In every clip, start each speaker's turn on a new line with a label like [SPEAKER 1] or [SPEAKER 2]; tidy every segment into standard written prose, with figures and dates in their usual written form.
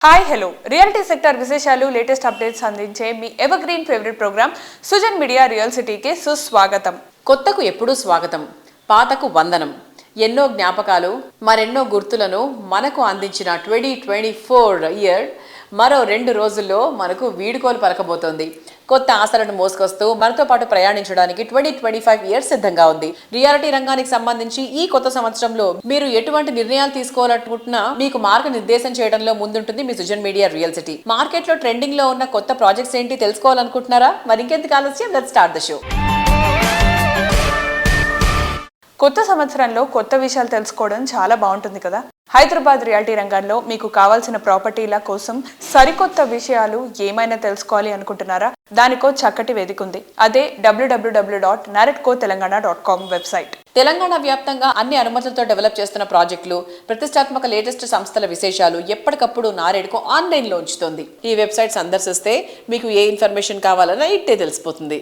[SPEAKER 1] Hi hello realty sector విశేషాలు latest updates అందించే మీ evergreen favourite programme Sujan media real సిటీకి సుస్వాగతం.
[SPEAKER 2] కొత్తకు ఎప్పుడూ స్వాగతం, పాతకు వందనం. ఎన్నో జ్ఞాపకాలు, మరెన్నో గుర్తులను మనకు అందించిన 2024 ఇయర్ మరో 2 రోజుల్లో మనకు వీడుకోలు పలకబోతోంది. కొత్త ఆశలను మోసుకొస్తూ మనతో పాటు ప్రయాణించడానికి 2025 ఇయర్స్ సిద్ధంగా ఉంది. రియాలిటీ రంగానికి సంబంధించి ఈ కొత్త సంవత్సరంలో మీరు ఎటువంటి నిర్ణయాలు తీసుకోవాలనుకుంటున్నా మీకు మార్గనిర్దేశం చేయడంలో ముందుంటుంది మీ Sujan media real city. Market లో ట్రెండింగ్ లో ఉన్న కొత్త ప్రాజెక్ట్స్ ఏంటి తెలుసుకోవాలనుకుంటున్నారా? మరి ఇంకెందుకు ఆలస్యం, లెట్స్ స్టార్ట్ ద షో.
[SPEAKER 1] కొత్త సంవత్సరంలో కొత్త విషయాలు తెలుసుకోవడం చాలా బాగుంటుంది కదా. హైదరాబాద్ రియాలిటీ రంగంలో మీకు కావాల్సిన ప్రాపర్టీల కోసం సరికొత్త విషయాలు ఏమైనా తెలుసుకోవాలి అనుకుంటున్నారా? దానికో చక్కటి వేదిక ఉంది. అదే www.naretcotelangana.com వెబ్సైట్.
[SPEAKER 2] తెలంగాణ వ్యాప్తంగా అన్ని అనుమతులతో డెవలప్ చేస్తున్న ప్రాజెక్టులు, ప్రతిష్టాత్మక లేటెస్ట్ సంస్థల విశేషాలు ఎప్పటికప్పుడు నారెడ్కో ఆన్లైన్లో ఉంచుతుంది. ఈ వెబ్సైట్ సందర్శిస్తే మీకు ఏ ఇన్ఫర్మేషన్ కావాలన్నా ఇట్టే తెలిసిపోతుంది.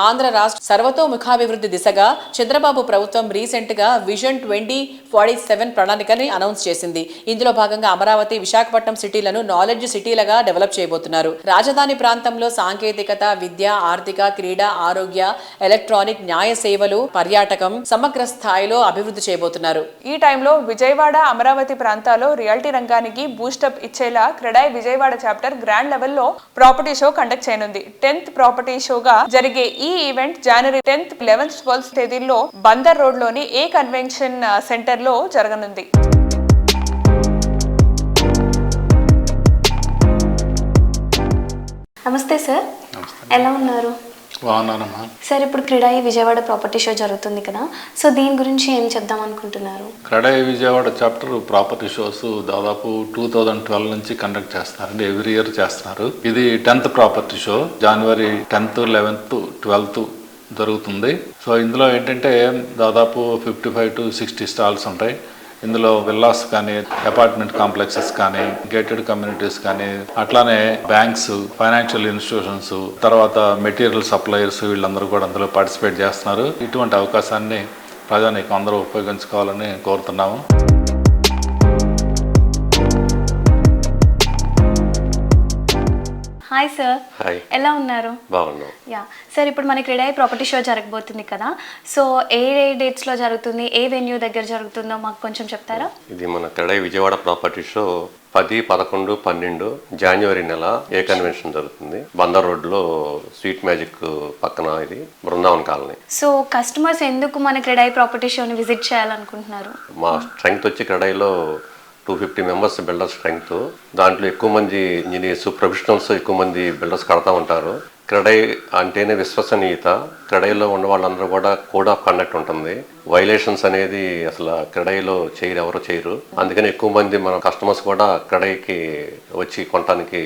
[SPEAKER 2] ఆంధ్ర రాష్ట్ర సర్వతోముఖాభివృద్ధి దిశగా చంద్రబాబు ప్రభుత్వం రీసెంట్ గా విజన్ 2047 ప్రణాళికని అనౌన్స్ చేసింది. ఇందులో భాగంగా అమరావతి, విశాఖపట్నం సిటీలను నాలెడ్జ్ సిటీలుగా డెవలప్ చేయబోతున్నారు. రాజధాని ప్రాంతంలో సాంకేతికత, విద్య, ఆర్థిక, క్రీడ, ఆరోగ్య, ఎలక్ట్రానిక్, న్యాయ సేవలు, పర్యాటకం సమగ్ర స్థాయిలో అభివృద్ధి చేయబోతున్నారు.
[SPEAKER 1] ఈ టైంలో విజయవాడ, అమరావతి ప్రాంతాల్లో రియాలిటీ రంగానికి బూస్టప్ ఇచ్చేలా క్రెడాయ్ విజయవాడ చాప్టర్ గ్రాండ్ లెవెల్లో ప్రాపర్టీ షో కండక్ట్ చేయనుంది. 10th ప్రాపర్టీ షోగా జరిగే ఈ ఈవెంట్ జనవరి 10th, 11th, 12th తేదీల్లో బందర్ రోడ్ లోని ఏ కన్వెన్షన్ సెంటర్ లో జరగనుంది.
[SPEAKER 3] నమస్తే సార్, ఎలా ఉన్నారు?
[SPEAKER 4] బాగున్నానమ్మా.
[SPEAKER 3] సార్, ఇప్పుడు క్రీడాయి విజయవాడ ప్రాపర్టీ షో జరుగుతుంది కదా, సో దీని గురించి ఏం చెప్దాం అనుకుంటున్నారు?
[SPEAKER 4] CREDAI Vijayawada chapter property shows దాదాపు 2012 నుంచి కండక్ట్ చేస్తున్నారండి. ఎవ్రీ ఇయర్ చేస్తున్నారు. ఇది 10th ప్రాపర్టీ షో జనవరి 10th, 11th, 12th జరుగుతుంది. సో ఇందులో ఏంటంటే దాదాపు 55 to 60 స్టాల్స్ ఉంటాయి. ఇందులో విల్లాస్ కానీ, అపార్ట్మెంట్ కాంప్లెక్సెస్ కానీ, గేటెడ్ కమ్యూనిటీస్ కానీ, అట్లానే బ్యాంక్స్, ఫైనాన్షియల్ ఇన్స్టిట్యూషన్స్, తర్వాత మెటీరియల్ సప్లయర్స్ వీళ్ళందరూ కూడా అందులో పార్టిసిపేట్ చేస్తున్నారు. ఇటువంటి అవకాశాన్ని ప్రజానీకం అందరూ ఉపయోగించుకోవాలని కోరుతున్నాము.
[SPEAKER 3] హాయ్ సార్,
[SPEAKER 5] హాయ్,
[SPEAKER 3] ఎలా ఉన్నారు?
[SPEAKER 5] బాగున్నాం.
[SPEAKER 3] యా సార్, ఇప్పుడు మన క్రీడాయి ప్రాపర్టీ షో జరగబోతుంది కదా, సో ఏ డేట్స్ లో జరుగుతుంది, ఏ వెన్యూ దగ్గర జరుగుతుందో మాకు కొంచెం చెప్తారా?
[SPEAKER 5] ఇది మన క్రెడాయి విజయవాడ ప్రాపర్టీ షో 10, 11, 12 జనవరి నెల ఏ కన్వెన్షన్ జరుగుతుంది. బందర్ రోడ్ లో స్వీట్ మ్యాజిక్ పక్కన, ఇది బృందావన్ కాలనీ.
[SPEAKER 3] సో కస్టమర్స్ ఎందుకు మన క్రీడాయి ప్రాపర్టీ షోని విజిట్ చేయాలనుకుంటున్నారు?
[SPEAKER 5] మా స్ట్రెంగ్త్ వచ్చి క్రెడాయిలో 250 మెంబర్స్ బిల్డర్ స్ట్రెంగ్త్. దాంట్లో ఎక్కువ మంది ఇంజనీర్స్, ప్రొఫెషనల్స్ ఎక్కువ మంది బిల్డర్స్ కడతా ఉంటారు. క్రెడాయి అంటేనే విశ్వసనీయత. క్రెడాయిలో ఉన్న వాళ్ళందరూ కూడా కోడ్ ఆఫ్ కండక్ట్ ఉంటుంది. వైలేషన్స్ అనేది అసలు క్రెడాయిలో ఎవరు చేయరు. అందుకని ఎక్కువ మంది మన కస్టమర్స్ కూడా క్రెడాయికి వచ్చి కొనడానికి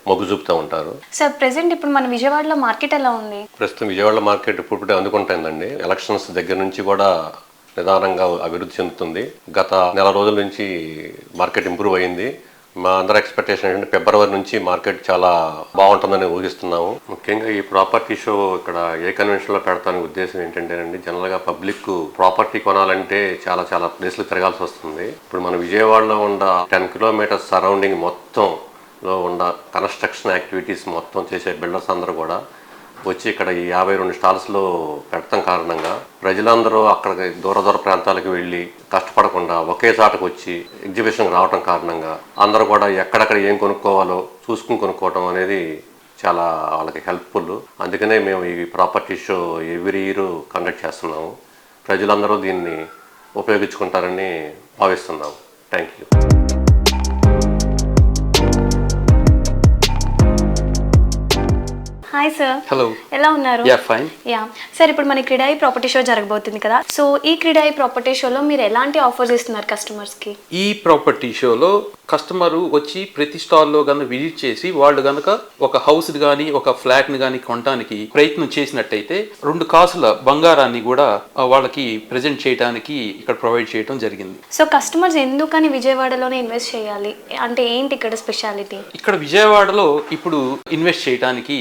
[SPEAKER 5] మొగ్గు చూపుతూ ఉంటారు.
[SPEAKER 3] సార్, ప్రెసెంట్ ఇప్పుడు మన విజయవాడలో మార్కెట్ ఎలా ఉంది?
[SPEAKER 5] ప్రస్తుతం విజయవాడ మార్కెట్ ఇప్పుడు అందుకుంటుందండి. ఎలక్షన్స్ దగ్గర నుంచి కూడా నిదానంగా అభివృద్ధి చెందుతుంది. గత నెల రోజుల నుంచి మార్కెట్ ఇంప్రూవ్ అయింది. మా అందరి ఎక్స్పెక్టేషన్ ఏంటంటే ఫిబ్రవరి నుంచి మార్కెట్ చాలా బాగుంటుందని ఊహిస్తున్నాము. ముఖ్యంగా ఈ ప్రాపర్టీ షో ఇక్కడ ఏ కన్వెన్షన్లో పెడతానికి ఉద్దేశం ఏంటంటేనండి, జనరల్గా పబ్లిక్ ప్రాపర్టీ కొనాలంటే చాలా చాలా ప్లేస్లు తిరగాల్సి వస్తుంది. ఇప్పుడు మన విజయవాడలో ఉన్న 10 కిలోమీటర్స్ సరౌండింగ్ మొత్తంలో ఉన్న కన్స్ట్రక్షన్ యాక్టివిటీస్ మొత్తం చేసే బిల్డర్స్ అందరూ కూడా వచ్చి ఇక్కడ ఈ 52 స్టాల్స్లో పెడతాం కారణంగా ప్రజలందరూ అక్కడికి దూర దూర ప్రాంతాలకు వెళ్ళి కష్టపడకుండా ఒకే చాటకు వచ్చి ఎగ్జిబిషన్కి రావడం కారణంగా అందరూ కూడా ఎక్కడెక్కడ ఏం కొనుక్కోవాలో చూసుకుని కొనుక్కోవడం అనేది చాలా వాళ్ళకి హెల్ప్ఫుల్. అందుకనే మేము ఈ property show every year conduct చేస్తున్నాము. ప్రజలందరూ దీన్ని ఉపయోగించుకుంటారని భావిస్తున్నాము. Thank you.
[SPEAKER 3] Hi sir,
[SPEAKER 6] hello,
[SPEAKER 3] ఎలా ఉన్నారు?
[SPEAKER 6] Yeah fine.
[SPEAKER 3] యా సార్, ఇప్పుడు మన క్రీడాయి ప్రాపర్టీ షో జరగబోతుంది కదా, సో ఈ క్రీడాయి ప్రాపర్టీ షోలో మీరు ఎలాంటి ఆఫర్స్ ఇస్తున్నారు కస్టమర్స్ కి?
[SPEAKER 6] ఈ ప్రాపర్టీ షోలో కస్టమరు వచ్చి ప్రతి స్టాల్లో కనుక విజిట్ చేసి వాళ్ళు కనుక ఒక హౌస్ కానీ ఒక ఫ్లాట్ ని కానీ కొనడానికి ప్రయత్నం చేసినట్టయితే 2 కాసుల బంగారాన్ని కూడా వాళ్ళకి ప్రెజెంట్ చేయడానికి ఇక్కడ ప్రొవైడ్ చేయడం జరిగింది.
[SPEAKER 3] సో కస్టమర్స్ ఎందుకని విజయవాడలోనే ఇన్వెస్ట్ చేయాలి అంటే ఏంటి ఇక్కడ స్పెషాలిటీ?
[SPEAKER 6] ఇక్కడ విజయవాడలో ఇప్పుడు ఇన్వెస్ట్ చేయడానికి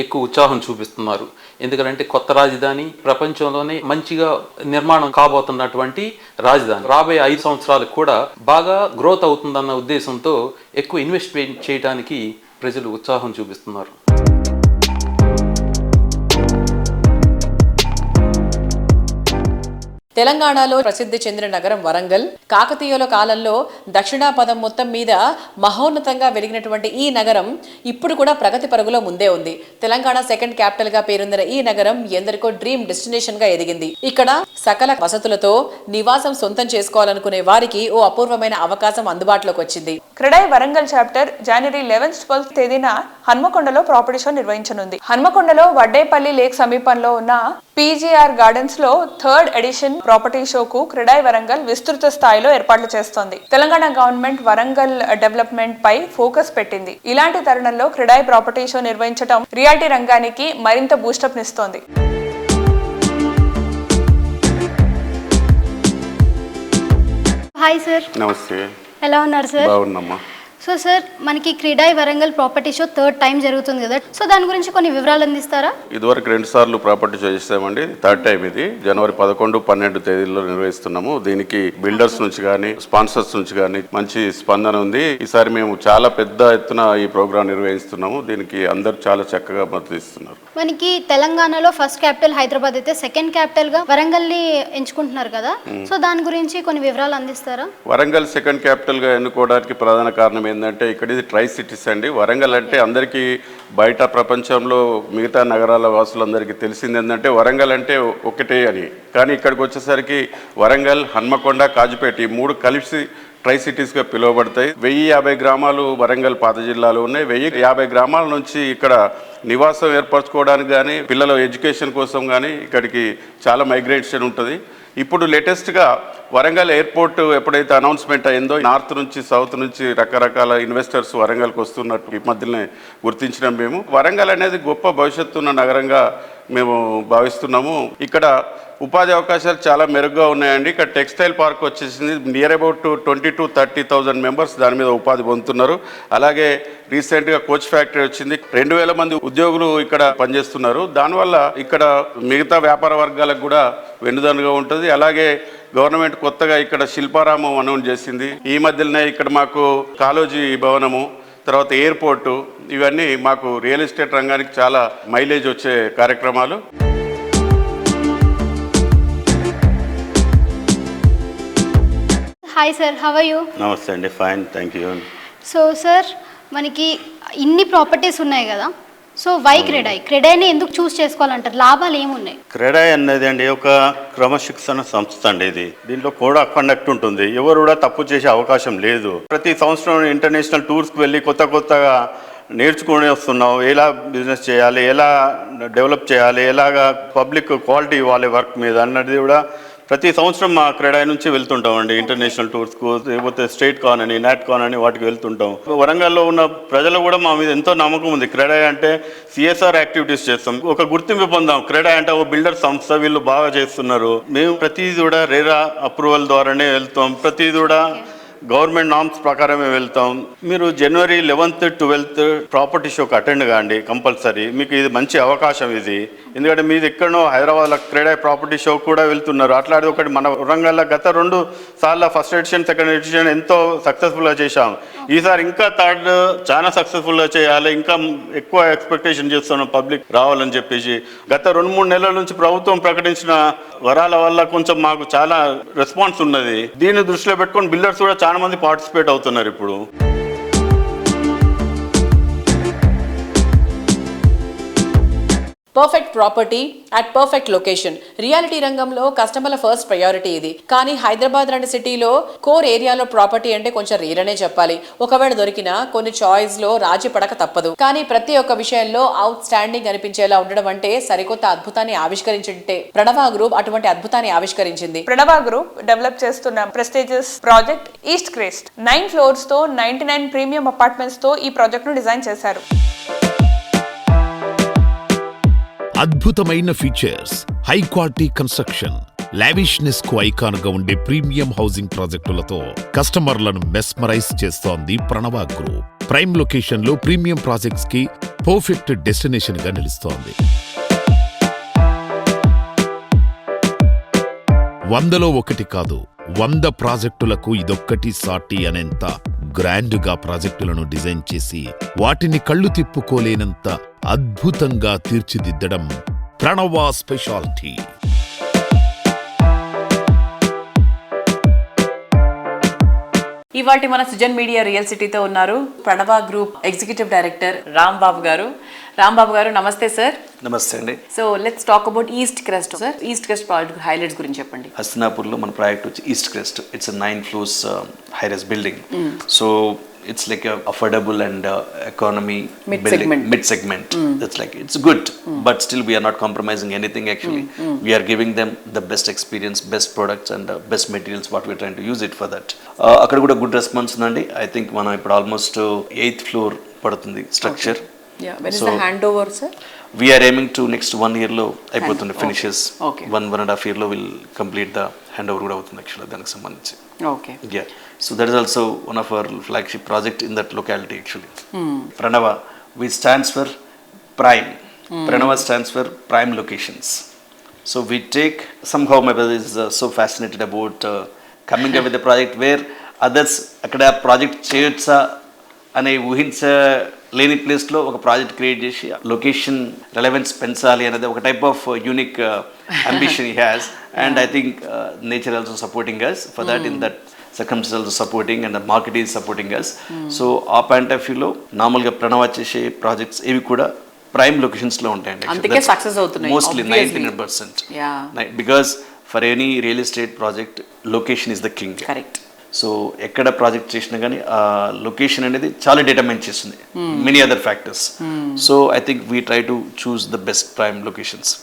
[SPEAKER 6] ఎక్కువ ఉత్సాహం చూపిస్తున్నారు. ఎందుకంటే కొత్త రాజధాని, ప్రపంచంలోనే మంచిగా నిర్మాణం కాబోతున్నటువంటి రాజధాని, రాబోయే 5 సంవత్సరాలకు కూడా బాగా గ్రోత్ అవుతుందన్న ఉద్దేశంతో ఎక్కువ ఇన్వెస్ట్మెంట్ చేయడానికి ప్రజలు ఉత్సాహం చూపిస్తున్నారు.
[SPEAKER 2] తెలంగాణలో ప్రసిద్ధి చెందిన నగరం వరంగల్. కాకతీయుల కాలంలో దక్షిణాపథం మొత్తం మీద మహోన్నతంగా వెలిగినటువంటి ఈ నగరం ఇప్పుడు కూడా ప్రగతి పరుగులో ముందే ఉంది. తెలంగాణ సెకండ్ క్యాపిటల్ గా పేరొందిన ఈ నగరం ఎందరికో డ్రీమ్ డెస్టినేషన్ గా ఎదిగింది. ఇక్కడ సకల వసతులతో నివాసం సొంతం చేసుకోవాలనుకునే వారికి ఓ అపూర్వమైన అవకాశం అందుబాటులోకి వచ్చింది.
[SPEAKER 1] క్రెడై వరంగల్ చాప్టర్ జనవరి 11-12 తేదీన హన్మకొండలో ప్రాపర్టీ షో నిర్వహించనుంది. హన్మకొండలో వడ్డేపల్లి లేక్ సమీపంలో ఉన్న పీజీఆర్ గార్డెన్స్ లో 3rd ఎడిషన్ ప్రాపర్టీ షోకు క్రెడై వరంగల్ విస్తృత స్థాయిలో ఏర్పాట్లు చేస్తోంది. తెలంగాణ గవర్నమెంట్ వరంగల్ డెవలప్మెంట్ పై ఫోకస్ పెట్టింది. ఇలాంటి తరుణంలో క్రెడై ప్రాపర్టీ షో నిర్వహించడం రియాలిటీ రంగానికి మరింత బూస్టప్ నిస్తోంది.
[SPEAKER 7] Hi sir.
[SPEAKER 8] నమస్తే.
[SPEAKER 7] ఎలా ఉన్నారు సార్?
[SPEAKER 8] బాగున్నామ్మా.
[SPEAKER 7] సో సార్, మనకి CREDAI Warangal property show 3rd time జరుగుతుంది కదా, సో దాని గురించి కొన్ని వివరాలు అందిస్తారా?
[SPEAKER 8] ఇదివరకు 2 సార్లు ప్రాపర్టీ షో చేసామండి. 3rd టైం ఇది. జనవరి 11, 12 తేదీల్లో నిర్వహిస్తున్నాము. దీనికి బిల్డర్స్ నుంచి కానీ స్పాన్సర్స్ నుంచి కానీ మంచి స్పందన ఉంది. ఈసారి మేము చాలా పెద్ద ఎత్తున ఈ ప్రోగ్రాం నిర్వహిస్తున్నాము. దీనికి అందరూ చాలా చక్కగా మద్దతు ఇస్తున్నారు.
[SPEAKER 7] మనకి తెలంగాణలో ఫస్ట్ క్యాపిటల్ హైదరాబాద్ అయితే సెకండ్ క్యాపిటల్ గా వరంగల్ని ఎంచుకుంటున్నారు కదా, సో దాని గురించి కొన్ని వివరాలు అందిస్తారా?
[SPEAKER 8] వరంగల్ సెకండ్ క్యాపిటల్ గా ఎన్నుకోవడానికి ప్రధాన కారణం ఏంటంటే ఇక్కడ ఇది ట్రై సిటీస్ అండి. వరంగల్ అంటే అందరికీ బయట ప్రపంచంలో మిగతా నగరాల వాసులందరికీ తెలిసింది ఏంటంటే వరంగల్ అంటే ఒకటే అని. కానీ ఇక్కడికి వచ్చేసరికి వరంగల్, హన్మకొండ, కాజుపేట ఈ 3 కలిసి ట్రై సిటీస్గా పిలువబడతాయి. 1050 గ్రామాలు వరంగల్ పాత జిల్లాలో ఉన్నాయి. 1050 గ్రామాల నుంచి ఇక్కడ నివాసం ఏర్పరచుకోవడానికి కానీ పిల్లల ఎడ్యుకేషన్ కోసం కానీ ఇక్కడికి చాలా మైగ్రేషన్ ఉంటుంది. ఇప్పుడు లేటెస్ట్గా వరంగల్ ఎయిర్పోర్ట్ ఎప్పుడైతే అనౌన్స్మెంట్ అయిందో నార్త్ నుంచి సౌత్ నుంచి రకరకాల ఇన్వెస్టర్స్ వరంగల్కి వస్తున్నట్టు ఈ మధ్యనే గుర్తించినాం మేము. వరంగల్ అనేది గొప్ప భవిష్యత్తు ఉన్న నగరంగా మేము భావిస్తున్నాము. ఇక్కడ ఉపాధి అవకాశాలు చాలా మెరుగ్గా ఉన్నాయండి. ఇక్కడ టెక్స్టైల్ పార్క్ వచ్చేసింది. నియర్ అబౌట్ 20,000-30,000 మెంబర్స్ దాని మీద ఉపాధి పొందుతున్నారు. అలాగే రీసెంట్గా కోచ్ ఫ్యాక్టరీ వచ్చింది. 2,000 మంది ఉద్యోగులు ఇక్కడ పనిచేస్తున్నారు. దానివల్ల ఇక్కడ మిగతా వ్యాపార వర్గాలకు కూడా వెన్నుదన్నుగా ఉంటుంది. అలాగే గవర్నమెంట్ కొత్తగా ఇక్కడ శిల్పారామం అనౌన్స్ చేసింది. ఈ మధ్యలోనే ఇక్కడ మాకు కాలోజీ భవనము, తర్వాత ఎయిర్పోర్టు, ఇవన్నీ మాకు రియల్ ఎస్టేట్ రంగానికి చాలా మైలేజ్ వచ్చే కార్యక్రమాలు.
[SPEAKER 7] Hi sir, how are you?
[SPEAKER 8] నమస్తే అండి, fine, thank you.
[SPEAKER 7] So sir, మనకి ఇన్ని ప్రాపర్టీస్ ఉన్నాయి కదా, సో వై క్రెడైని ఎందుకు చూస్ చేసుకోవాలంటారు? లాభాలు ఏమున్నాయి?
[SPEAKER 9] క్రెడై అనేది అండి ఒక క్రమశిక్షణ సంస్థ అండి. ఇది దీంట్లో కోడ్ ఆఫ్ కండక్ట్ ఉంటుంది. ఎవరు కూడా తప్పు చేసే అవకాశం లేదు. ప్రతి సంవత్సరం ఇంటర్నేషనల్ టూర్స్కి వెళ్ళి కొత్తగా నేర్చుకుని వస్తున్నాం. ఎలా బిజినెస్ చేయాలి, ఎలా డెవలప్ చేయాలి, ఎలాగా పబ్లిక్ క్వాలిటీ ఇవ్వాలి వర్క్ మీద అన్నది కూడా ప్రతి సంవత్సరం మా క్రెడై నుంచి వెళ్తుంటామండి. ఇంటర్నేషనల్ టూర్స్కు, లేకపోతే స్టేట్ కాన్ అని, నాట్ కాన్ అని వాటికి వెళ్తుంటాం. వరంగల్లో ఉన్న ప్రజలు కూడా మా మీద ఎంతో నమ్మకం ఉంది. క్రెడై అంటే సిఎస్ఆర్ యాక్టివిటీస్ చేస్తాం, ఒక గుర్తింపు పొందాం. క్రెడై అంటే ఒక బిల్డర్ సంస్థ, వీళ్ళు బాగా చేస్తున్నారు. మేము ప్రతిదీ కూడా రేరా అప్రూవల్ ద్వారానే వెళ్తాం. ప్రతిదీ కూడా గవర్నమెంట్ నామ్స్ ప్రకారమే వెళ్తాం. మీరు జనవరి 11th, 12th ప్రాపర్టీ షోకి అటెండ్ కాండి కంపల్సరీ. మీకు ఇది మంచి అవకాశం ఇది. ఎందుకంటే మీది ఎక్కడో హైదరాబాద్లో క్రెడై ప్రాపర్టీ షో కూడా వెళ్తున్నారు. అట్లాంటిది ఒకటి మన వరంగల్లో గత 2 సార్లు ఫస్ట్ ఎడిషన్, సెకండ్ ఎడిషన్ ఎంతో సక్సెస్ఫుల్గా చేశాం. ఈసారి ఇంకా 3rd చాలా సక్సెస్ఫుల్గా చేయాలి. ఇంకా ఎక్కువ ఎక్స్పెక్టేషన్ చేస్తున్నాం పబ్లిక్ రావాలని చెప్పేసి. గత 2-3 నెలల నుంచి ప్రభుత్వం ప్రకటించిన వరాల వల్ల కొంచెం మాకు చాలా రెస్పాన్స్ ఉన్నది. దీన్ని దృష్టిలో పెట్టుకొని బిల్డర్స్ కూడా చాలా మంది పార్టిసిపేట్ అవుతున్నారు ఇప్పుడు.
[SPEAKER 2] Perfect property at perfect location. Reality రంగంలో కస్టమర్ల ఫస్ట్ ప్రయారిటీ ఇది. కానీ హైదరాబాద్ లాంటి సిటీలో కోర్ ఏరియాలో ప్రాపర్టీ అంటే కొంచెం రేర్ అనే చెప్పాలి. ఒకవేళ దొరికినా కొన్ని చాయిస్ లో రాజీ పడక తప్పదు. కానీ ప్రతి ఒక్క విషయంలో అవుట్ స్టాండింగ్ అనిపించేలా ఉండడం అంటే సరికొత్త అద్భుతాన్ని ఆవిష్కరించుంటే ప్రణవ గ్రూప్ అటువంటి అద్భుతాన్ని ఆవిష్కరించింది.
[SPEAKER 1] ప్రణవ గ్రూప్ డెవలప్ చేస్తున్న prestigious project east crest 9 floors తో 99 ప్రీమియం అపార్ట్మెంట్స్ తో ఈ ప్రాజెక్ట్ ను డిజైన్ చేశారు.
[SPEAKER 10] అద్భుతమైన features, high quality construction, lavishness కు ఐకాన్ గా ఉండే ప్రీమియం హౌసింగ్ ప్రాజెక్టులతో కస్టమర్లను మెస్మరైజ్ చేస్తోంది ప్రణవ గ్రూప్. ప్రైమ్ లొకేషన్ లో ప్రీమియం ప్రాజెక్ట్స్ కి పర్ఫెక్ట్ డెస్టినేషన్ గా నిలుస్తోంది. 100లో 1 కాదు, 100 ప్రాజెక్టులకు ఇదొక్కటి సాటి అనేంత గ్రాండ్గా ప్రాజెక్టులను డిజైన్ చేసి వాటిని కళ్ళు తిప్పుకోలేనంత అద్భుతంగా తీర్చిదిద్దడం ప్రణవ స్పెషాలిటీ.
[SPEAKER 2] ఇవాటి మన సుజన్ మీడియా రియల్ సిటీతో ఉన్నారు ప్రణవ గ్రూప్ ఎగ్జిక్యూటివ్ డైరెక్టర్ రాంబాబు గారు. రాంబాబు గారు నమస్తే సార్.
[SPEAKER 11] నమస్తే అండి.
[SPEAKER 2] So let's talk about east crest sir. East crest project highlights గురించి చెప్పండి.
[SPEAKER 11] హస్తినాపూర్లో మన ప్రాజెక్ట్ వచ్చి east crest. It's 9 floors high-rise building. So it's like a affordable and economy mid segment. That's like it's good, but still we are not compromising anything actually. We are giving them the best experience, best products and best materials what we are trying to use it for that. అక్కడ కూడా good response ఉందండి. I think మనం ఇప్పుడు almost 8th floor పడుతుంది structure.
[SPEAKER 2] When is the handover sir?
[SPEAKER 11] We are aiming to next 1 year లో అయిపోతుంది finishes. 1.5 year లో will complete the handover కూడా అవుతుంది actually దానికి సంబంధించి.
[SPEAKER 2] Okay.
[SPEAKER 11] Yeah. So that is also one of our flagship project in that locality actually. Pranava, which stands for prime. Pranava stands for prime locations. So we take, somehow my brother is so fascinated about coming up with a project where others అక్కడ project చేయొచ్చా అనే ఊహించలేని ప్లేస్లో ఒక project create చేసి location relevance పెంచాలి అనేది ఒక type of unique ambition he has. And I think nature also supporting us for that in that circumstances supporting and the market is supporting us. So ఆ పాయింట్ ఆఫ్ వ్యూలో నార్మల్గా ప్రణవ చేసే projects ఇవి కూడా prime locations లో ఉంటాయండి.
[SPEAKER 2] అందుకే success అవుతున్నాయి
[SPEAKER 11] mostly 99%. Because for any real estate project location is the king.
[SPEAKER 2] Correct.
[SPEAKER 11] So ఎక్కడ ప్రాజెక్ట్ చేసినా కానీ ఆ లొకేషన్ అనేది చాలా డిటర్మైన్ చేస్తుంది many other factors. So I think we try to choose the best prime locations.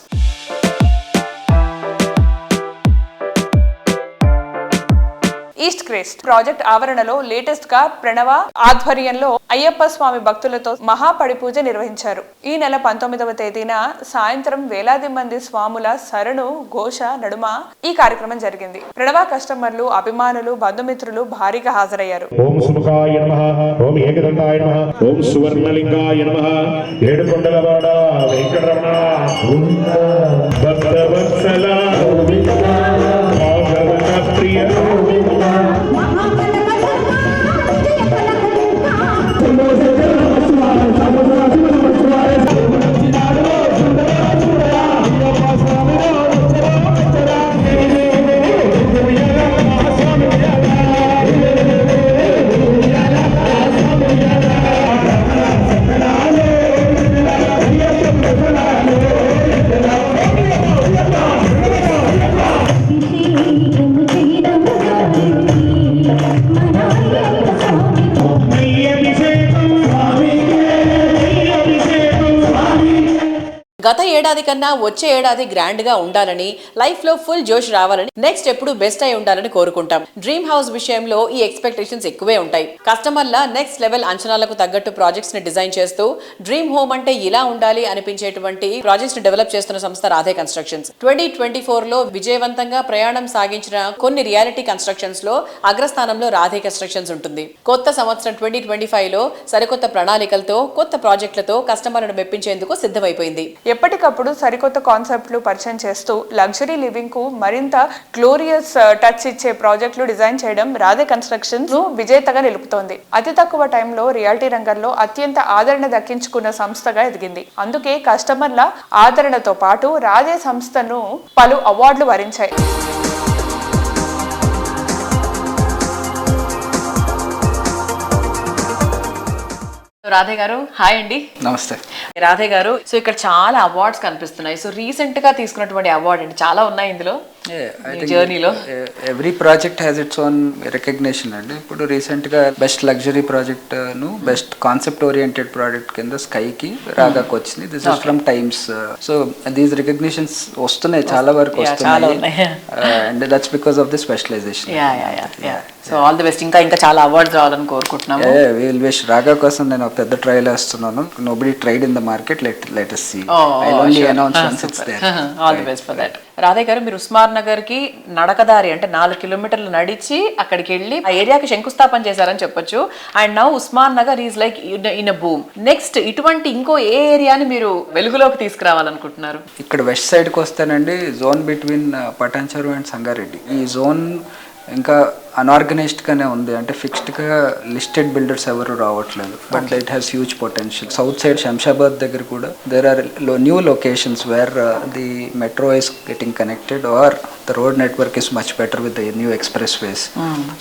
[SPEAKER 1] East crest project ఆవరణలో latest గా ప్రణవ ఆధ్వర్యంలో అయ్యప్ప స్వామి భక్తులతో మహాపడి పూజ నిర్వహించారు. ఈ నెల 19వ తేదీన సాయంత్రం వేలాది మంది స్వాముల సరణు ఘోష నడుమ ఈ కార్యక్రమం జరిగింది. ప్రణవ కస్టమర్లు, అభిమానులు, బంధుమిత్రులు భారీగా హాజరయ్యారు.
[SPEAKER 12] ఓం సుముఖాయ నమః, ఓం ఏకదంతాయ నమః, ఓం సువర్ణలింగాయ నమః, ఏడుకొండలవాడ వెంకటరమణ భక్తవత్సల భాగవత ప్రియ
[SPEAKER 2] గత ఏడాది కన్నా వచ్చే ఏడాది గ్రాండ్ గా ఉండాలని, లైఫ్ లో ఫుల్ జోష్ రావాలని, నెక్స్ట్ ఎప్పుడు బెస్ట్ అయి ఉండాలని కోరుకుంటాం. డ్రీమ్ హౌస్ విషయంలో ఈ ఎక్స్పెక్టేషన్స్ ఎక్కువే ఉంటాయి. కస్టమర్ల నెక్స్ట్ లెవెల్ అంచనాలకు తగ్గట్టు ప్రాజెక్ట్స్ ని డిజైన్ చేస్తూ డ్రీమ్ హోమ్ అంటే ఇలా ఉండాలి అనిపించేటువంటి ప్రాజెక్ట్స్ ని డెవలప్ చేస్తున్న సంస్థ రాధే కన్స్ట్రక్షన్స్. 2024 లో విజయవంతంగా ప్రయాణం సాగించిన కొన్ని రియాలిటీ కన్స్ట్రక్షన్స్ లో అగ్రస్థానంలో రాధే కన్స్ట్రక్షన్స్ ఉంటుంది. కొత్త సంవత్సరం 2025 లో సరికొత్త ప్రణాళికలతో, కొత్త ప్రాజెక్టులతో కస్టమర్లను మెప్పించేందుకు సిద్ధమైపోయింది.
[SPEAKER 1] ఎప్పటికప్పుడు సరికొత్త కాన్సెప్ట్లు పరిచయం చేస్తూ లగ్జరీ లివింగ్ కు మరింత గ్లోరియస్ టచ్ ఇచ్చే ప్రాజెక్టులు డిజైన్ చేయడం రాధే కన్స్ట్రక్షన్స్ ను విజేతగా నిలుపుతోంది. అతి తక్కువ టైంలో రియాలిటీ రంగంలో అత్యంత ఆదరణ దక్కించుకున్న సంస్థగా ఎదిగింది. అందుకే కస్టమర్ల ఆదరణతో పాటు రాధే సంస్థను పలు అవార్డులు వరించాయి.
[SPEAKER 2] రాధే గారు హాయ్ అండి.
[SPEAKER 13] నమస్తే.
[SPEAKER 2] రాధే గారు, సో ఇక్కడ చాలా అవార్డ్స్ కనిపిస్తున్నాయి. సో రీసెంట్ గా తీసుకున్నటువంటి అవార్డ్ అండి, చాలా ఉన్నాయి ఇందులో జర్నీలో.
[SPEAKER 13] Every project has its own recognition అండి. ఇప్పుడు రీసెంట్ గా బెస్ట్ లగ్జరీ ప్రాజెక్ట్ ను బెస్ట్ కాన్సెప్ట్ ఓరియంటెడ్ ప్రాజెక్ట్ కింద స్కైకి రాగాకు వచ్చింది. This is from Times. So these recognitions వస్తున్నాయి, చాలా వరకు వస్తున్నాయి. And that's because of the specialization.
[SPEAKER 2] So all the best. ఇంకా ఇంకా చాలా అవార్డ్స్ రావాలని కోరుకుంటున్నాము.
[SPEAKER 13] Will wish. రాగా కోసం నేను ఒక పెద్ద ట్రయల్ వేస్తున్నాను. Nobody tried in the market. Let us see. I only announce once it's there.
[SPEAKER 2] All the best for that. Radhe గారు, మీరు ఉస్మాన్ నగర్ కి నడకదారి అంటే 4 కిలోమీటర్లు నడిచి అక్కడికి వెళ్ళి ఆ ఏరియాకి శంకుస్థాపన చేశారని చెప్పొచ్చు. And now Usman Nagar is like in a boom. Next ఇటువంటి ఇంకో ఏ ఏరియాని మీరు వెలుగులోకి తీసుకురావాలనుకుంటున్నారు?
[SPEAKER 13] ఇక్కడ వెస్ట్ సైడ్ కి వస్తానండి, zone between Patancheru and Sangareddy. ఈ జోన్ ఇంకా అన్ఆర్గనైజ్డ్ గానే ఉంది. అంటే ఫిక్స్డ్ గా లిస్టెడ్ బిల్డర్స్ ఎవరు రావట్లేదు. But it has huge potential. South side Shamshabad దగ్గర కూడా there are new locations where the metro is getting connected or the road network is much better with the new expressways.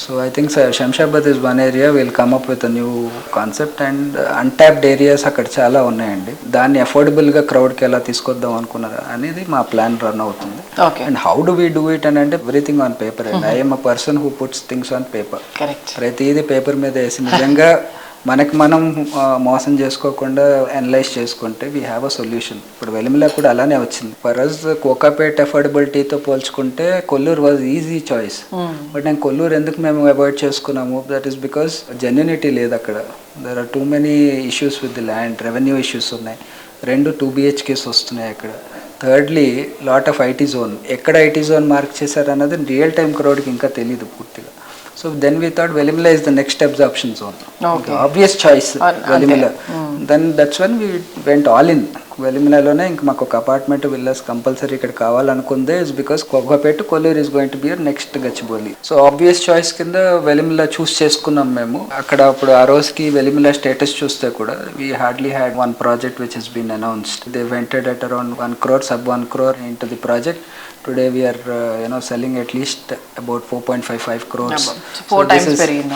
[SPEAKER 13] So I think Shamshabad is one area will come up with a new concept. And untapped areas అక్కడ చాలా ఉన్నాయండి. దాన్ని affordable గా crowd కి ఎలా తీసుకొద్దాం అనుకున్నారు అనేది మా ప్లాన్ రన్ అవుతుంది. And how do we do it అని అంటే everything on paper. And I'm a person who puts things on paper. ప్రతిదీ పేపర్ మీద వేసి నిజంగా మనకి మనం మోసం చేసుకోకుండా అనలైజ్ చేసుకుంటే వీ హ్యావ్ అ సొల్యూషన్. ఇప్పుడు వెలిమిలా కూడా అలానే వచ్చింది. ఫర్ అస్ కోకాపేట్ అఫోర్డబిలిటీతో పోల్చుకుంటే Kollur was easy choice. But నేను కొల్లూరు ఎందుకు మేము అవాయిడ్ చేసుకున్నాము, దట్ ఈస్ బికాస్ జెన్యునిటీ లేదు అక్కడ. There are too many issues with the land. Revenue issues ఉన్నాయి. 2 BHKs వస్తున్నాయి అక్కడ. Thirdly lot of IT zone. ఎక్కడ ఐటీ జోన్ మార్క్ చేశారు అన్నది రియల్ టైమ్ క్రౌడ్కి ఇంకా తెలియదు పూర్తిగా. So then we thought Velimela is the next absorption zone. Obvious choice Velimela. Then that's one we went all in. వెలిమిలాలోనే ఇంక మాకు ఒక అపార్ట్మెంట్ విల్లాస్ కంపల్సరీ ఇక్కడ కావాలనుకుందే is because Kokapet Kollur is going to be next Gachibowli. So obvious choice కింద వెలిమిలా చూస్ చేసుకున్నాం మేము. అక్కడ అప్పుడు ఆ రోజుకి వెలిమిలా స్టేటస్ చూస్తే కూడా we hardly had one project which has been announced. They vented at around 1 crore, sub 1 crore into the project. Today we are selling at least about 4.55 crores.
[SPEAKER 2] 4 times పెరిగింది.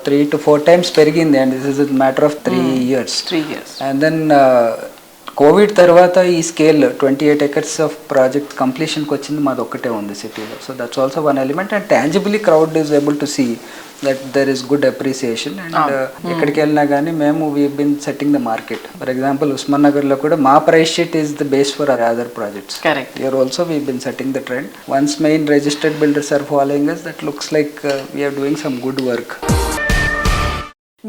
[SPEAKER 13] 3 to 4 times పెరిగింది. And this is a matter of 3 years. And then Covid తర్వాత ఈ scale 28 acres of project కంప్లీషన్కి వచ్చింది మాది ఒక్కటే ఉంది సిటీలో. So that's also one element. And tangibly crowd is able to see that there is good appreciation. And ఎక్కడికి వెళ్ళినా కానీ మేము we been setting the market. For example Usman నగర్లో కూడా మా price sheet is the base for other projects. Here also we been setting the trend. Once main registered builders are following us, that looks like we are doing some good work.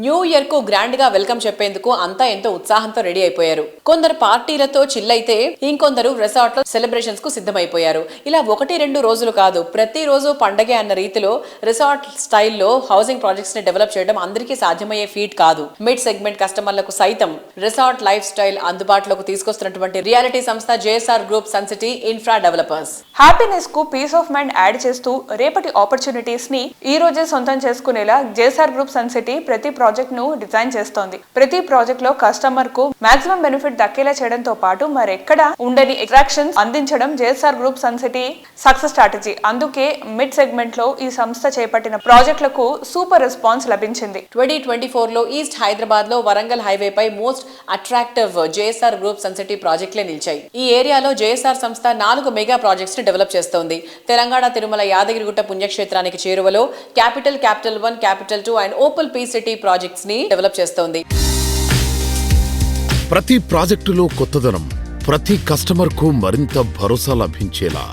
[SPEAKER 2] New year కు grand గా welcome చెప్పేందుకు అంతా ఎంతో ఉత్సాహంతో ready అయిపోయారు. కొందరు పార్టీలతో చిల్లైతే ఇంకొందరు రిసార్ట్ లో సెలబ్రేషన్స్ కు సిద్ధమైపోయారు. ఇలా 1-2 రోజులు కాదు, ప్రతిరోజు పండగే అన్న రీతిలో రిసార్ట్ స్టైల్లో హౌసింగ్ ప్రాజెక్ట్స్ ని డెవలప్ చేయడం అందరికీ సాధ్యమయ్యే ఫీట్ కాదు. మిడ్ సెగ్మెంట్ కస్టమర్లకు సైతం రిసార్ట్ లైఫ్ స్టైల్ అందుబాటులోకి తీసుకొస్తున్నటువంటి రియాలిటీ సంస్థ JSR group sun city infra developers.
[SPEAKER 1] Happiness కు పీస్ ఆఫ్ మైండ్ యాడ్ చేస్తూ రేపటి ఆపర్చునిటీస్ ని ఈ రోజే సొంతం చేసుకునేలా జేఎస్ఆర్ గ్రూప్ సన్ సిటీ ప్రతి ప్రాజెక్ట్ ను డిజైన్ చేస్తోంది. ప్రతి ప్రాజెక్ట్ లో కస్టమర్ కు మాక్సిమం బెనిఫిట్ దక్కేలా చేయడంతో పాటు మరెక్కడ ఉండని అట్రాక్షన్స్ అందించడం JSR group sun City success strategy. అందుకే మిడ్ సెగ్మెంట్ లో ఈ సంస్థ చేపట్టిన ప్రాజెక్టులకు సూపర్ రెస్పాన్స్ లభించింది.
[SPEAKER 2] 2024 లో ఈస్ట్ హైదరాబాద్ లో వరంగల్ హైవే పై most attractive JSR group sun city ప్రాజెక్టులే నిలిచాయి. ఈ ఏరియాలో జేఎస్ఆర్ సంస్థ 4 మెగా ప్రాజెక్ట్స్ ని డెవలప్ చేస్తోంది. తెలంగాణ తిరుమల యాదగిరిగుట్ట పుణ్యక్షేత్రానికి చేరువలో capital 1, capital 2 and Opal P city projects ని డెవలప్ చేస్తోంది.
[SPEAKER 10] ప్రతి ప్రాజెక్టులో కొత్తదనం, ప్రతి కస్టమర్ కు మరింత భరోసా లభించేలా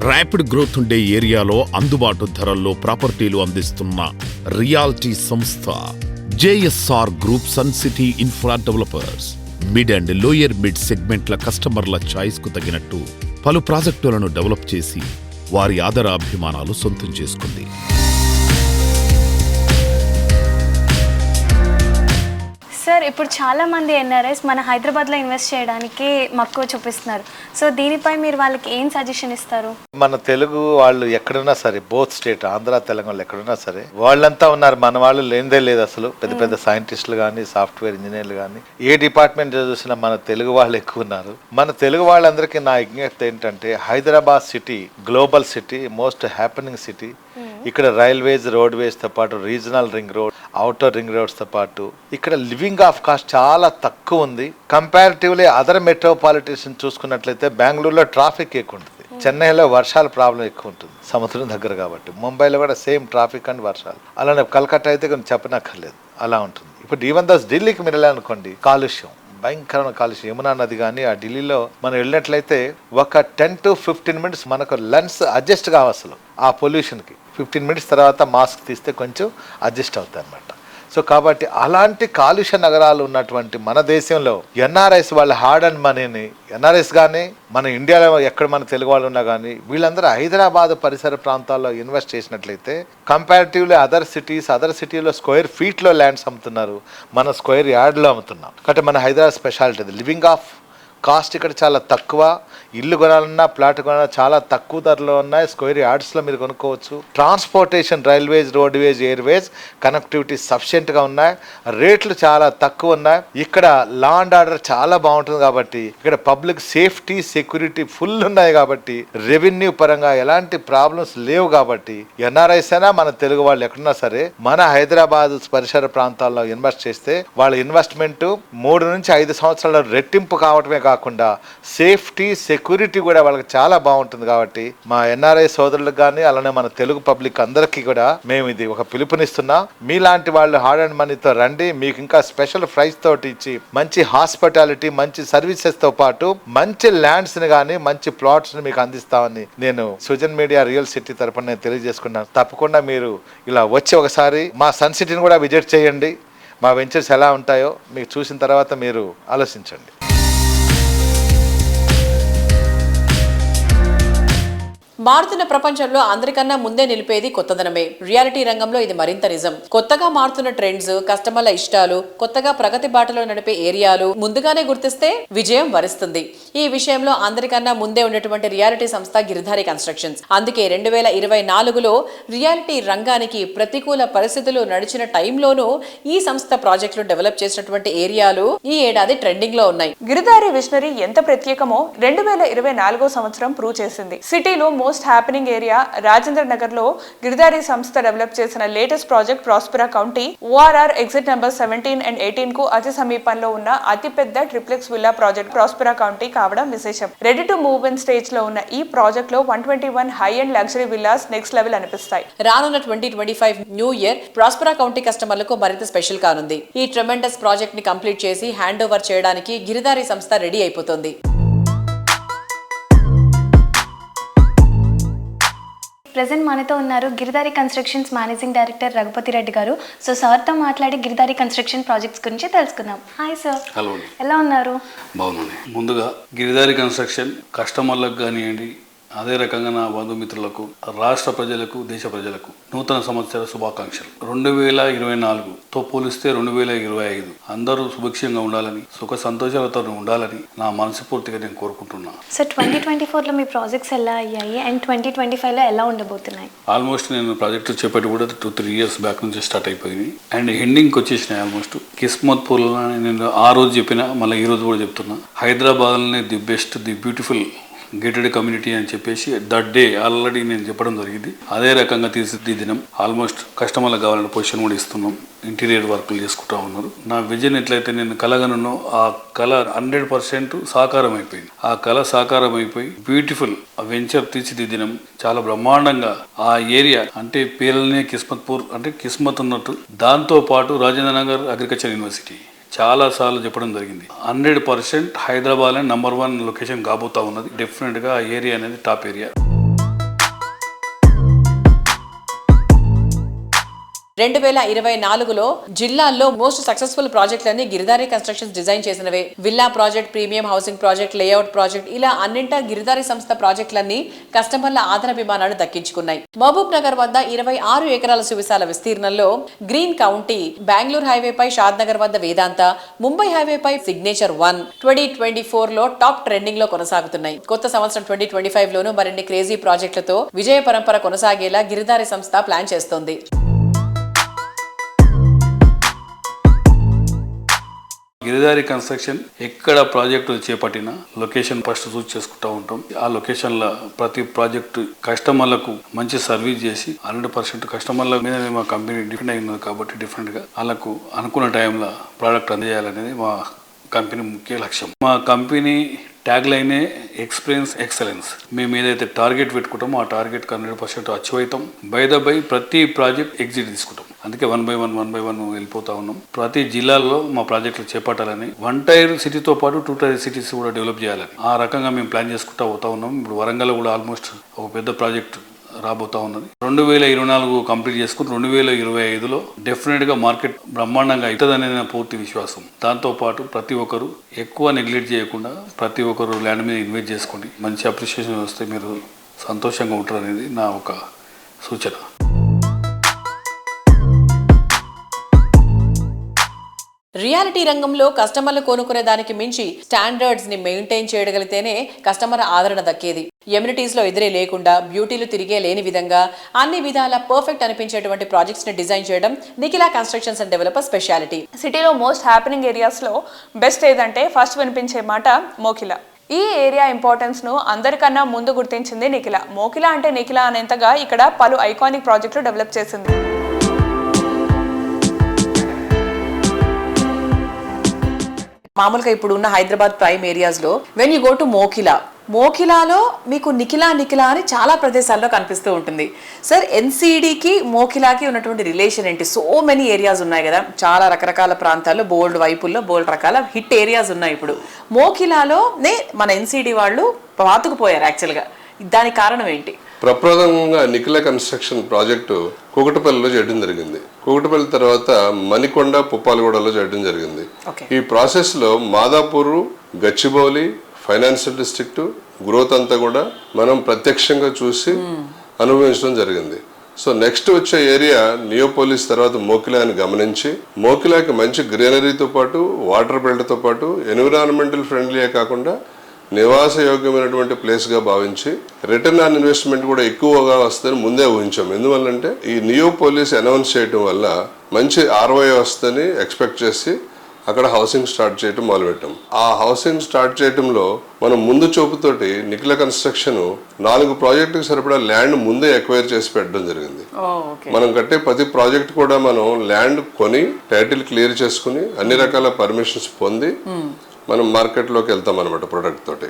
[SPEAKER 10] ర్యాపిడ్ గ్రోత్ ఉండే ఏరియాలో అందుబాటు ధరల్లో ప్రాపర్టీలు అందిస్తున్న రియాలిటీ సంస్థ JSR group sun city infra developers. Mid and lower mid సెగ్మెంట్ల కస్టమర్ల చాయిస్ కు తగినట్టు పలు ప్రాజెక్టులను డెవలప్ చేసి వారి ఆదరాభిమానాలు సొంతం చేసుకుంది.
[SPEAKER 3] సార్, ఇప్పుడు చాలామంది ఎన్ఆర్ఐస్ మన హైదరాబాద్లో ఇన్వెస్ట్ చేయడానికి మక్కువ చూపిస్తున్నారు. సో దీనిపై మీరు వాళ్ళకి ఏం సజెషన్ ఇస్తారు?
[SPEAKER 14] మన తెలుగు వాళ్ళు ఎక్కడున్నా సరే, బోత్ స్టేట్ ఆంధ్ర తెలంగాణలో ఎక్కడున్నా సరే వాళ్ళంతా ఉన్నారు. మన వాళ్ళు లేనిదే లేదు అసలు. పెద్ద పెద్ద సైంటిస్టులు కానీ, సాఫ్ట్వేర్ ఇంజనీర్లు కానీ, ఏ డిపార్ట్మెంట్ చూసినా మన తెలుగు వాళ్ళు ఎక్కువ ఉన్నారు. మన తెలుగు వాళ్ళందరికీ నా విజ్ఞప్తి ఏంటంటే, Hyderabad city global city, most happening city. ఇక్కడ రైల్వేస్, రోడ్వేస్ తో పాటు regional ring road, outer ring రోడ్స్తో పాటు ఇక్కడ లివింగ్ ఆఫ్ కాస్ట్ చాలా తక్కువ ఉంది. కంపారిటివ్లీ అదర్ మెట్రోపాలిటేషన్ చూసుకున్నట్లయితే బెంగళూరులో ట్రాఫిక్ ఎక్కువ ఉంటుంది, చెన్నైలో వర్షాల ప్రాబ్లం ఎక్కువ ఉంటుంది, సముద్రం దగ్గర కాబట్టి. ముంబైలో కూడా సేమ్ ట్రాఫిక్ అండ్ వర్షాలు. అలానే కలకత్తా అయితే కొంచెం చెప్పనక్కర్లేదు, అలా ఉంటుంది. ఇప్పుడు ఈవెన్ దస్ ఢిల్లీకి మీరు వెళ్ళాలనుకోండి, కాలుష్యం, భయంకరమైన కాలుష్యం. యమునా నది కానీ ఆ ఢిల్లీలో మనం వెళ్ళినట్లయితే ఒక 10 to 15 minutes మనకు లెన్స్ అడ్జస్ట్ కావు అసలు ఆ పొల్యూషన్కి. 15 minutes తర్వాత మాస్క్ తీస్తే కొంచెం అడ్జస్ట్ అవుతాయి అన్నమాట. సో కాబట్టి అలాంటి కాలుష్య నగరాలు ఉన్నటువంటి మన దేశంలో ఎన్ఆర్ఐస్ వాళ్ళ హార్డ్ అండ్ మనీని, ఎన్ఆర్ఐస్ కానీ మన ఇండియాలో ఎక్కడ మన తెలుగు వాళ్ళు ఉన్నా కానీ వీళ్ళందరూ హైదరాబాద్ పరిసర ప్రాంతాల్లో ఇన్వెస్ట్ చేసినట్లయితే కంపారిటివ్లీ అదర్ సిటీలో స్క్వేర్ ఫీట్లో ల్యాండ్స్ అమ్ముతున్నారు, మన స్క్వేర్ యార్డ్లో అమ్ముతున్నాం. కాబట్టి మన Hyderabad speciality living of cost ఇక్కడ చాలా తక్కువ. ఇల్లు కొనాలన్నా ప్లాట్ కొనాలన్నా చాలా తక్కువ ధరలో ఉన్నాయి, స్క్వేర్ యార్డ్స్లో మీరు కొనుక్కోవచ్చు. Transportation, railways, roadways, airways connectivity సఫిషియెంట్గా ఉన్నాయి, రేట్లు చాలా తక్కువ ఉన్నాయి. ఇక్కడ లా అండ్ ఆర్డర్ చాలా బాగుంటుంది కాబట్టి, ఇక్కడ పబ్లిక్ సేఫ్టీ, సెక్యూరిటీ ఫుల్ ఉన్నాయి కాబట్టి, రెవెన్యూ పరంగా ఎలాంటి ప్రాబ్లమ్స్ లేవు కాబట్టి ఎన్ఆర్ఐస్ అయినా మన తెలుగు వాళ్ళు ఎక్కడున్నా సరే మన హైదరాబాద్ పరిసర ప్రాంతాల్లో ఇన్వెస్ట్ చేస్తే వాళ్ళ ఇన్వెస్ట్మెంట్ 3 నుంచి 5 సంవత్సరాల రెట్టింపు కావటమే కాకుండా సేఫ్టీ, సెక్యూరిటీ కూడా వాళ్ళకి చాలా బాగుంటుంది. కాబట్టి మా ఎన్ఆర్ఐ సోదరులకు కానీ అలానే మన తెలుగు పబ్లిక్ అందరికీ కూడా మేము ఇది ఒక పిలుపునిస్తున్నాం. మీలాంటి వాళ్ళు హార్డ్ అండ్ మనీతో రండి, మీకు ఇంకా స్పెషల్ ప్రైస్ తోటి ఇచ్చి మంచి హాస్పిటాలిటీ, మంచి సర్వీసెస్ తో పాటు మంచి ల్యాండ్స్ ని కానీ మంచి ప్లాట్స్ ని మీకు అందిస్తామని నేను సుజన్ మీడియా రియల్ సిటీ తరపున నేను తెలియజేసుకున్నాను. తప్పకుండా మీరు ఇలా వచ్చి ఒకసారి మా సన్ సిటీని కూడా విజిట్ చేయండి. మా వెంచర్స్ ఎలా ఉంటాయో మీకు చూసిన తర్వాత మీరు ఆలోచించండి.
[SPEAKER 2] మారుతున్న ప్రపంచంలో అందరికన్నా ముందే నిలిపేది కొత్తదనమే. రియాలిటీ రంగంలో ఇది మరింత నిజం. కొత్తగా మారుతున్న ట్రెండ్స్, కస్టమర్ల ఇష్టాలు, కొత్తగా ప్రగతి బాటలో నడిపే ఏరియాలు ముందుగానే గుర్తిస్తే విజయం వరిస్తుంది. ఈ విషయంలో అందరికన్నా ముందే ఉన్నటువంటి రియాలిటీ సంస్థ గిరిధారి కన్స్ట్రక్షన్స్. అందుకే 2024లో రియాలిటీ రంగానికి ప్రతికూల పరిస్థితులు నడిచిన టైంలోనూ ఈ సంస్థ ప్రాజెక్టులు డెవలప్ చేసినటువంటి ఏరియాలు ఈ ఏడాది ట్రెండింగ్ లో ఉన్నాయి.
[SPEAKER 1] గిరిధారి విషనరీ ఎంత ప్రత్యేకమో 2024 సంవత్సరం ప్రూవ్ చేసింది. సిటీలో most happening area Rajendra Nagar లో గిరిధారి సంస్థ డెవలప్ చేసిన latest project Prospera county ORR exit number 17 and 18 కు అతి సమీపంలో ఉన్న అతిపెద్ద triplex villa project Prospera county కావడం విశేషం. Ready to move in stage లో ఉన్న ఈ ప్రాజెక్ట్ లో 121 high and luxury villas next level అనిపిస్తాయి.
[SPEAKER 2] రానున్న 2025 న్యూ ఇయర్ ప్రాస్పెరా కౌంటీ కస్టమర్లకు మరింత స్పెషల్ కానుంది. ఈ ట్రెమెండస్ ప్రాజెక్ట్ ని కంప్లీట్ చేసి హ్యాండ్ ఓవర్ చేయడానికి గిరిధారి సంస్థ రెడీ అయిపోతుంది.
[SPEAKER 3] ప్రెసెంట్ మనతో ఉన్నారు Giridhari constructions managing director Raghupathi Reddy garu. So సార్తో మాట్లాడి గిరిధారి కన్స్ట్రక్షన్ ప్రాజెక్ట్స్ గురించి తెలుసుకుందాం. Hi sir.
[SPEAKER 15] హలో.
[SPEAKER 3] ఎలా ఉన్నారు?
[SPEAKER 15] బాగున్నాను. ముందుగా గిరిధారి కన్స్ట్రక్షన్ కస్టమర్లకు కానివ్వండి, అదే రకంగా నా బంధుమిత్రులకు, రాష్ట్ర ప్రజలకు, దేశ ప్రజలకు నూతన సంవత్సర శుభాకాంక్షలు. 2024తో పోలిస్తే 2025 అందరూ సుభిక్షంగా ఉండాలని, సుఖ సంతోషాలతో ఉండాలని నా మనస్ఫూర్తిగా నేను కోరుకుంటున్నాను.
[SPEAKER 3] సో 2024లో మీ ప్రాజెక్ట్స్ ఎలా అయ్యాయి అండ్ 2025లో ఎలా ఉండబోతున్నాయి?
[SPEAKER 15] ఆల్మోస్ట్ నేను ప్రాజెక్టు చేపట్టి కూడా 2-3 years బ్యాక్ నుంచి స్టార్ట్ అయిపోయింది అండ్ ఎండింగ్కి వచ్చేసినాయి. ఆల్మోస్ట్ కిస్మత్పూర్లో నేను ఆ రోజు చెప్పిన, మళ్ళీ ఈ రోజు కూడా చెప్తున్నా, హైదరాబాద్లోనే the best, the beautiful gated community అని చెప్పేసి దట్ డే ఆల్రెడీ నేను చెప్పడం జరిగింది. అదే రకంగా తీర్చిదిద్దినాం. ఆల్మోస్ట్ కస్టమర్లకు కావాలని పొజిషన్ కూడా ఇస్తున్నాం. ఇంటీరియర్ వర్క్లు చేసుకుంటా ఉన్నారు. నా విజన్ ఎట్లయితే నేను కలగనున్నో ఆ కళ 100% సాకారం అయిపోయింది. ఆ కళ సాకారం అయిపోయి బ్యూటిఫుల్ వెంచర్ తీర్చిదిద్దినాం. చాలా బ్రహ్మాండంగా ఆ ఏరియా అంటే పేర్లనే కిస్మత్పూర్ అంటే కిస్మత్ ఉన్నట్టు. దాంతో పాటు రాజేంద్ర నగర్ అగ్రికల్చర్ యూనివర్సిటీ చాలా సార్లు చెప్పడం జరిగింది. 100% హైదరాబాద్ నెంబర్ 1 లొకేషన్ కాబోతా ఉన్నది. డెఫినెట్గా ఆ ఏరియా అనేది టాప్ ఏరియా.
[SPEAKER 2] 2024లో జిల్లాల్లో మోస్ట్ సక్సెస్ఫుల్ ప్రాజెక్టులన్నీ గిరిధారి కన్స్ట్రక్షన్స్ డిజైన్ చేసినవే. Villa project, premium housing project, layout project ఇలా అన్నింటా గిరిధారి సంస్థ ప్రాజెక్టులన్నీ కస్టమర్ల ఆదరాభిమానాలు దక్కించుకున్నాయి. మహబూబ్ నగర్ వద్ద 26 ఎకరాల సువిశాల విస్తీర్ణంలో గ్రీన్ కౌంటీ, బెంగళూరు హైవేపై షాద్ నగర్ వద్ద వేదాంత, ముంబై హైవేపై సిగ్నేచర్ 1 2024లో టాప్ ట్రెండింగ్ లో కొనసాగుతున్నాయి. కొత్త సంవత్సరం 2025లోనూ మరిన్ని క్రేజీ ప్రాజెక్టులతో విజయ పరంపర కొనసాగేలా గిరిధారి సంస్థ ప్లాన్ చేస్తోంది.
[SPEAKER 15] గిరిదారి కన్స్ట్రక్షన్ ఎక్కడ ప్రాజెక్టు చేపట్టినా లొకేషన్ ఫస్ట్ చూస్ చేసుకుంటూ ఉంటాం. ఆ లొకేషన్లో ప్రతి ప్రాజెక్టు కస్టమర్లకు మంచి సర్వీస్ చేసి 100% కస్టమర్ల మీద మా కంపెనీ డిపెండ్ అయి ఉన్నది కాబట్టి డిఫరెంట్గా వాళ్ళకు అనుకున్న టైంలో ప్రోడక్ట్ అందజేయాలనేది మా కంపెనీ ముఖ్య లక్ష్యం. మా కంపెనీ ట్యాగ్ లైనే ఎక్స్పీరియన్స్ ఎక్సలెన్స్. మేము ఏదైతే టార్గెట్ పెట్టుకుంటామో ఆ టార్గెట్ 100% అచీవ్ అవుతాం. బై ప్రతి ప్రాజెక్ట్ ఎగ్జిట్ తీసుకుంటాం. అందుకే 1 by 1 వెళ్ళిపోతా ఉన్నాం. ప్రతి జిల్లాల్లో మా ప్రాజెక్టులు చేపట్టాలని, 1 tier సిటీతో పాటు 2 tier సిటీస్ కూడా డెవలప్ చేయాలని ఆ రకంగా మేము ప్లాన్ చేసుకుంటూ పోతా ఉన్నాం. ఇప్పుడు వరంగల్ కూడా ఆల్మోస్ట్ ఒక పెద్ద ప్రాజెక్ట్ రాబోతా ఉన్నది. 2024 కంప్లీట్ చేసుకుని 2025లో డెఫినెట్గా మార్కెట్ బ్రహ్మాండంగా అవుతుందనేది నా పూర్తి విశ్వాసం. దాంతోపాటు ప్రతి ఒక్కరు ఎక్కువ నెగ్లెక్ట్ చేయకుండా ప్రతి ఒక్కరు ల్యాండ్ మీద ఇన్వెస్ట్ చేసుకోండి. మంచి అప్రిషియేషన్ వస్తే మీరు సంతోషంగా ఉంటారు అనేది నా ఒక సూచన.
[SPEAKER 2] రియాలిటీ రంగంలో కస్టమర్లు కొనుక్కునే దానికి మించి స్టాండర్డ్స్ ని మెయింటైన్ చేయగలిగితేనే కస్టమర్ ఆదరణ దక్కేది. ఎమ్యూనిటీస్ లో ఎదురే లేకుండా, బ్యూటీలు తిరిగే లేని విధంగా అన్ని విధాల పర్ఫెక్ట్ అనిపించేటువంటి ప్రాజెక్ట్స్ ని డిజైన్ చేయడం Nikhila constructions and developer speciality.
[SPEAKER 1] సిటీలో మోస్ట్ హ్యాపెనింగ్ ఏరియాస్లో బెస్ట్ ఏదంటే ఫస్ట్ వినిపించే మాట మోకిలా. ఈ ఏరియా ఇంపార్టెన్స్ ను అందరికన్నా ముందు గుర్తించింది నిఖిలా. మోకిలా అంటే నిఖిలా అనేంతగా ఇక్కడ పలు ఐకానిక్ ప్రాజెక్టులు డెవలప్ చేసింది.
[SPEAKER 2] మామూలుగా ఇప్పుడు ఉన్న హైదరాబాద్ ప్రైమ్ ఏరియాస్ లో వెన్ యూ గో టు మోకిలాలో మీకు నిఖిలా అని చాలా ప్రదేశాల్లో కనిపిస్తూ ఉంటుంది. సార్, ఎన్సీడీకి మోకిలాకి ఉన్నటువంటి రిలేషన్ ఏంటి? సో మెనీ ఏరియాస్ ఉన్నాయి కదా, చాలా రకరకాల ప్రాంతాల్లో బోల్డ్ వైపుల్లో బోల్డ్ రకాల హిట్ ఏరియాస్ ఉన్నాయి. ఇప్పుడు మోకిలాలోనే మన ఎన్సీడీ వాళ్ళు పాతుకుపోయారు యాక్చువల్గా. దానికి కారణం ఏంటి?
[SPEAKER 16] ప్రప్రథమంగా నిఖిలా కన్స్ట్రక్షన్ ప్రాజెక్టు కూకటపల్లిలో చేయడం జరిగింది. కూకటపల్లి తర్వాత మణికొండ, పుప్పాలగూడలో చేయడం జరిగింది. ఈ ప్రాసెస్లో Madhapur, Gachibowli, financial district growth అంతా కూడా మనం ప్రత్యక్షంగా చూసి అనుభవించడం జరిగింది. సో నెక్స్ట్ వచ్చే ఏరియా నియోపోలిస్ తర్వాత మోకిలా అని గమనించి, మోకిలాకి మంచి గ్రీనరీతో పాటు వాటర్ బెల్ట్తో పాటు ఎన్విరాన్మెంటల్ ఫ్రెండ్లీయే కాకుండా నివాస యోగ్యమైనటువంటి ప్లేస్గా భావించి రిటర్న్ ఆన్ ఇన్వెస్ట్మెంట్ కూడా ఎక్కువగా వస్తుందని ముందే ఊహించాం. ఎందువల్లంటే ఈ నియోపోలిస్ అనౌన్స్ చేయడం వల్ల మంచి ROI వస్తుందని ఎక్స్పెక్ట్ చేసి అక్కడ హౌసింగ్ స్టార్ట్ చేయడం మొదలుపెట్టాం. ఆ హౌసింగ్ స్టార్ట్ చేయడంలో మనం ముందు చూపుతోటి నిఖిలా కన్స్ట్రక్షన్ 4 ప్రాజెక్టుకి సరిపడా ల్యాండ్ ముందే ఎక్వైర్ చేసి పెట్టడం జరిగింది. మనం కట్టే ప్రతి ప్రాజెక్ట్ కూడా మనం ల్యాండ్ కొని టైటిల్ క్లియర్ చేసుకుని అన్ని రకాల పర్మిషన్స్ పొంది మనం మార్కెట్లోకి వెళ్తాం అనమాట ప్రొడక్ట్ తోటి.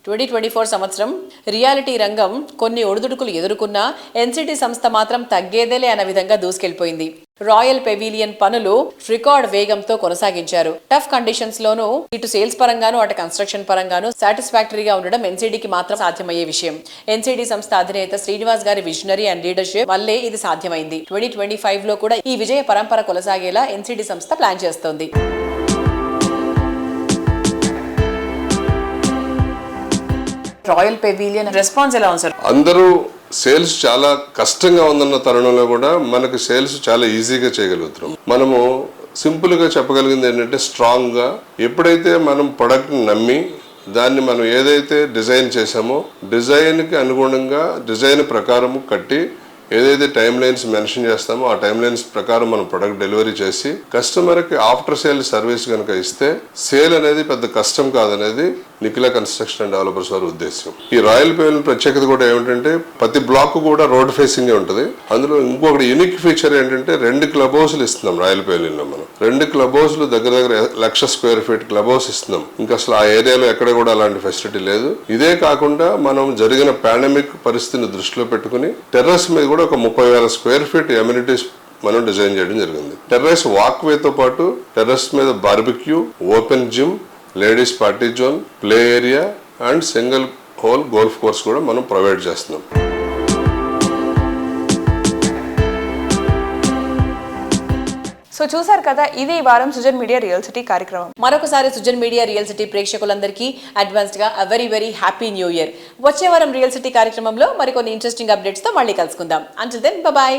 [SPEAKER 2] 2024 సంవత్సరం రియాలిటీ రంగం కొన్ని ఒడిదుడుకులు ఎదుర్కొన్నా ఎన్సిటీ సంస్థ మాత్రం తగ్గేదేలే అన్న విధంగా దూసుకెళ్లిపోయింది. రాయల్ పెవిలియన్ పనులు రికార్డ్ వేగంతో కొనసాగించారు. టఫ్ కండిషన్స్ లోనూ ఇటు సేల్స్ పరంగాను అటు కన్స్ట్రక్షన్ పరంగాను సాటిస్ఫాక్టరీగా ఉండడం ఎన్సిడికి మాత్రం సాధ్యమయ్యే విషయం. ఎన్సిడి సంస్థ అధినేత శ్రీనివాస్ గారి విజనరీ అండ్ లీడర్షిప్ వల్లే ఇది సాధ్యమైంది. 2025 లో కూడా ఈ విజయ పరంపర కొనసాగేలా ఎన్సిడి సంస్థ ప్లాన్ చేస్తోంది. రాయల్ పెవిలియన్ రెస్పాన్స్ ఎలా ఉంది సార్?
[SPEAKER 16] అందరూ సేల్స్ చాలా కష్టంగా ఉందన్న తరుణంలో కూడా మనకు సేల్స్ చాలా ఈజీగా చేయగలుగుతున్నాం. మనము సింపుల్ గా చెప్పగలిగింది ఏంటంటే స్ట్రాంగ్ గా ఎప్పుడైతే మనం ప్రొడక్ట్ నమ్మి దాన్ని మనం ఏదైతే డిజైన్ చేసామో డిజైన్ కి అనుగుణంగా డిజైన్ ప్రకారం కట్టి ఏదైతే టైం లైన్స్ మెన్షన్ చేస్తామో ఆ టైం లైన్స్ ప్రకారం మనం ప్రొడక్ట్ డెలివరీ చేసి కస్టమర్కి ఆఫ్టర్ సేల్ సర్వీస్ కనుక ఇస్తే సేల్ అనేది పెద్ద కష్టం కాదనేది నిఖిలా కన్స్ట్రక్షన్ అండ్ డెవలపర్స్ వారి ఉద్దేశం. ఈ రాయల్ పెవిలియన్ ప్రత్యేకత కూడా ఏమిటంటే ప్రతి బ్లాక్ కూడా రోడ్ ఫేసింగ్ ఉంటుంది. అందులో ఇంకొకటి యూనిక్ ఫీచర్ ఏంటంటే 2 క్లబ్ హౌస్లు ఇస్తున్నాం రాయల్ పెవిలియన్ లో. మనం 2 క్లబ్ హౌస్లు దగ్గర 1,00,000 స్క్వేర్ ఫీట్ క్లబ్ హౌస్ ఇస్తున్నాం. ఇంకా అసలు ఆ ఏరియాలో ఎక్కడ కూడా అలాంటి ఫెసిలిటీ లేదు. ఇదే కాకుండా మనం జరిగిన పాండమిక్ పరిస్థితిని దృష్టిలో పెట్టుకుని టెర్రస్ మీద కూడా ఒక 30,000 స్క్వేర్ ఫీట్ ఎమ్యూనిటీస్ మనం డిజైన్ చేయడం జరిగింది. టెర్రస్ వాక్ వేతో పాటు టెర్రస్ మీద barbecue, open gym, ladies party zone, play area and single whole golf course కూడా మనం ప్రొవైడ్ చేస్తున్నాం.
[SPEAKER 1] సో చూసారు కదా, ఇది ఈ వారం సుజన్ మీడియా రియల్ సిటీ కార్యక్రమం.
[SPEAKER 2] మరొకసారి సుజన్ మీడియా రియల్ సిటీ ప్రేక్షకులందరికీ అడ్వాన్స్డ్ గా very very happy new year. వచ్చే వారం రియల్ సిటీ కార్యక్రమంలో మరికొన్ని ఇంట్రెస్టింగ్ అప్డేట్స్ తో మళ్ళీ కలుసుకుందాం. Until then by.